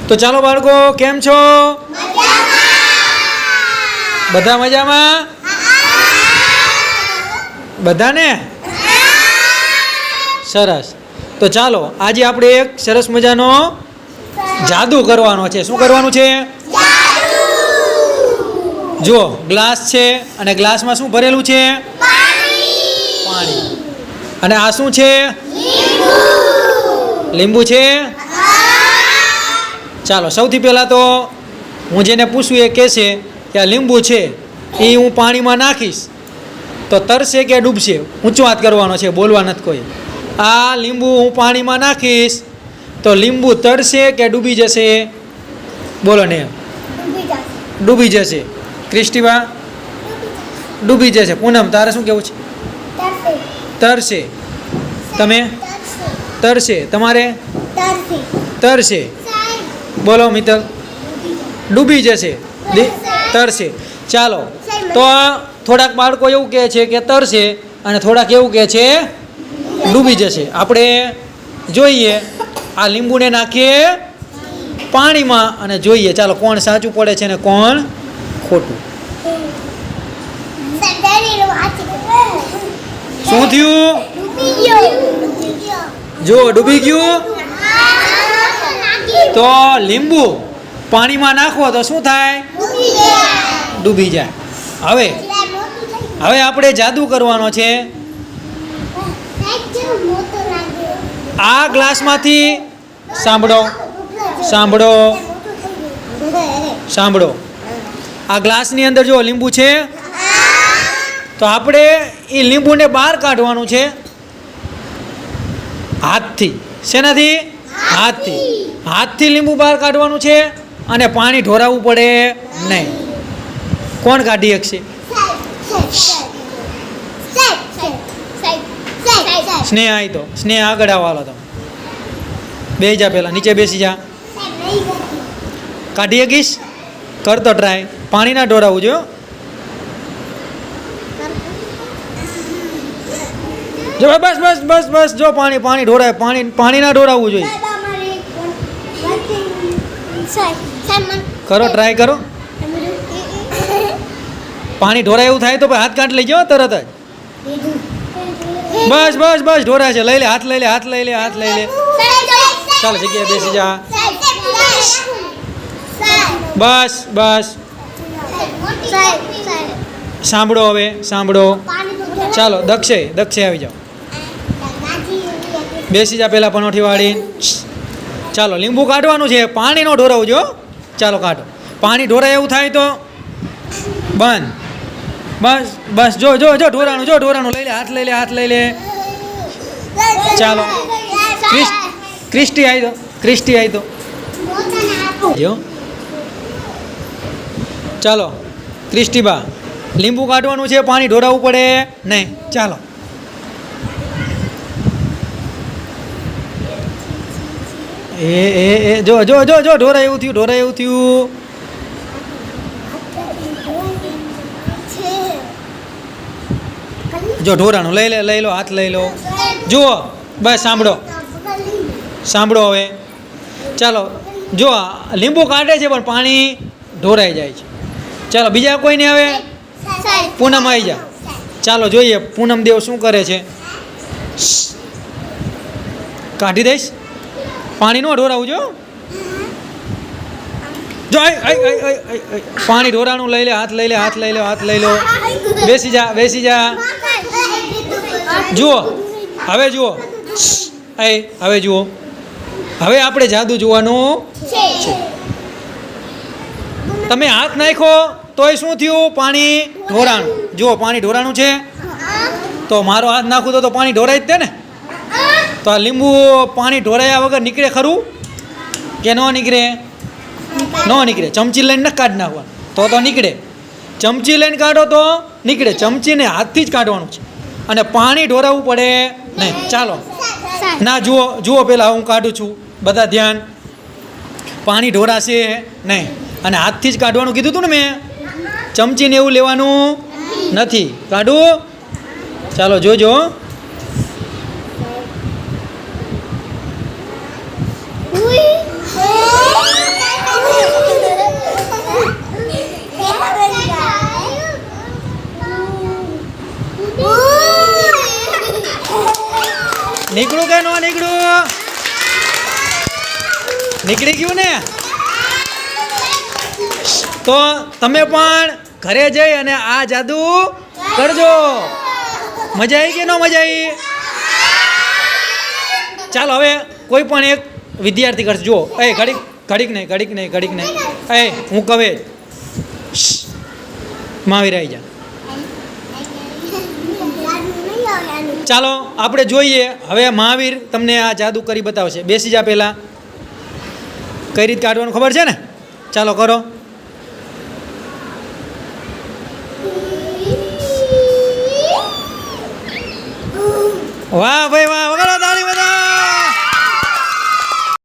તો ચાલો બાળકો, કેમ છો? બધા મજામાં? બધાને સરસ. તો ચાલો આજે આપણે એક સરસ મજાનો જાદુ કરવાનો છે. શું કરવાનું છે? જો ગ્લાસ છે અને ગ્લાસમાં શું ભરેલું છે? પાણી. અને આ શું છે? લીંબુ છે. ચાલો સૌથી પહેલાં તો હું જેને પૂછું એ કહેશે કે આ લીંબુ છે એ હું પાણીમાં નાખીશ તો તરશે કે ડૂબશે? ઊંચો હાથ કરવાનો છે, બોલવા નથી કોઈ. આ લીંબુ હું પાણીમાં નાખીશ તો લીંબુ તરશે કે ડૂબી જશે? બોલો ને. ડૂબી જશે. ક્રિસ્ટીબા? ડૂબી જશે. પૂનમ, તારે શું કહેવું છે? તરશે. તમે? તરશે. તમારે? તરશે. બોલો મિત્તલ. ડૂબી જશે. તરશે. ચાલો તો થોડાક બાળકો એવું કહે છે કે તરશે અને થોડાક એવું કહે છે ડૂબી જશે. આપણે જોઈએ આ લીંબુને નાખીએ પાણીમાં અને જોઈએ ચાલો કોણ સાચું પડે છે ને કોણ ખોટું. શું થયું? જો ડૂબી ગયું. તો લીંબુ પાણીમાં નાખો તો શું થાય? ડૂબી જાય. હવે આપણે જાદુ કરવાનો છે. આ ગ્લાસમાંથી સાંભળો સાંભળો સાંભળો આ ગ્લાસની અંદર જો લીંબુ છે તો આપણે એ લીંબુને બહાર કાઢવાનું છે હાથથી. શેનાથી? હાથથી. હાથથી લીંબુ બહાર કાઢવાનું છે અને પાણી ઢોરાવવું પડે નહીં. કોણ કાઢી શકશે? સ્નેહ આવી તો સ્નેહ આગળ આવવાનો તમે બેસી જા. પહેલાં નીચે બેસી જા. કાઢી શકીશ? કરતો ટ્રાય. પાણી ના ઢોરાવવું જો. જો બસ બસ બસ બસ જો પાણી ઢોરાય. પાણી ના ઢોરાવવું જોઈએ. કરો, ટ્રાય કરો. પાણી ઢોરાય એવું થાય તો હાથ કાઢ લઈ જાઓ તરત જ. બસ બસ બસ ઢોરાય છે. લઈ લે હાથ, લઈ લે હાથ, લઈ લે હાથ, લઈ લે. ચાલો જગ્યાએ બેસી જા. બસ બસ. સાંભળો હવે સાંભળો. ચાલો દક્ષે આવી જાઓ. બેસી જા પહેલાં પનોઠી વાળી. ચાલો લીંબુ કાઢવાનું છે. પાણી નો ઢોરાવજો. ચાલો કાઢો. પાણી ઢોરાય એવું થાય તો બંધ. બસ બસ જો જો જો ઢોરાણું, જો ઢોરાણું. લઈ લે હાથ, લઈ લે હાથ, લઈ લે. ચાલો ક્રિસ્ટી આવી દો. ક્રિસ્ટી આવી દો જો. ચાલો ક્રિસ્ટીબા, લીંબુ કાઢવાનું છે, પાણી ઢોરાવવું પડે નહીં. ચાલો એ જો જો જો જો ઢોરાય એવું થયું, ઢોરાય એવું થયું. જો ઢોરાણું લઈ લો હાથ, લઈ લો. જુઓ બસ સાંભળો સાંભળો હવે. ચાલો જો લીંબુ કાઢે છે પણ પાણી ઢોરાઈ જાય છે. ચાલો બીજા કોઈને હવે પૂનમ આવી જા. ચાલો જોઈએ પૂનમ દેવ શું કરે છે. કાઢી દઈશ. પાણી નો ઢોરાવું જો. જો પાણી ઢોરાણું. લઈ લે હાથ, લઈ લે હાથ, લઈ લો હાથ, લઈ લો. બેસી જા બેસી જા. જુઓ હવે જુઓ. હવે જુઓ. હવે આપણે જાદુ જોવાનું છે. તમે હાથ નાખો તોય શું થયું? પાણી ઢોરાણું. જુઓ પાણી ઢોરાણું છે તો મારો હાથ નાખું તો પાણી ઢોરાય જ તે ને. તો આ લીંબુ પાણી ઢોરાયા વગર નીકળે ખરું કે ન નીકળે? ન નીકળે. ચમચી લઈને ન કાઢી નાખવાનું તો નીકળે. ચમચી લઈને કાઢો તો નીકળે. ચમચીને હાથથી જ કાઢવાનું છે અને પાણી ઢોરાવવું પડે નહીં. ચાલો ના જુઓ પહેલાં હું કાઢું છું. બધા ધ્યાન. પાણી ઢોરાશે નહીં અને હાથથી જ કાઢવાનું કીધું હતું ને મેં. ચમચીને એવું લેવાનું નથી. કાઢું. ચાલો જોજો. નીકળી ગયું ને? તો તમે પણ ઘરે જઈ અને આ જાદુ કરજો. મજા આવી કે ન મજા આવી? ચાલો હવે કોઈ પણ એક વિદ્યાર્થી કરશે. જુઓ, ઘડીક નહીં. હું કહે મહાવીર આવી જા. ચાલો આપણે જોઈએ હવે મહાવીર તમને આ જાદુ કરી બતાવશે. બેસી જા પહેલાં. કઈ રીત કાઢવાનું ખબર છે ને? ચાલો કરો. વાહ ભાઈ વાહ, વગાડો તાળી.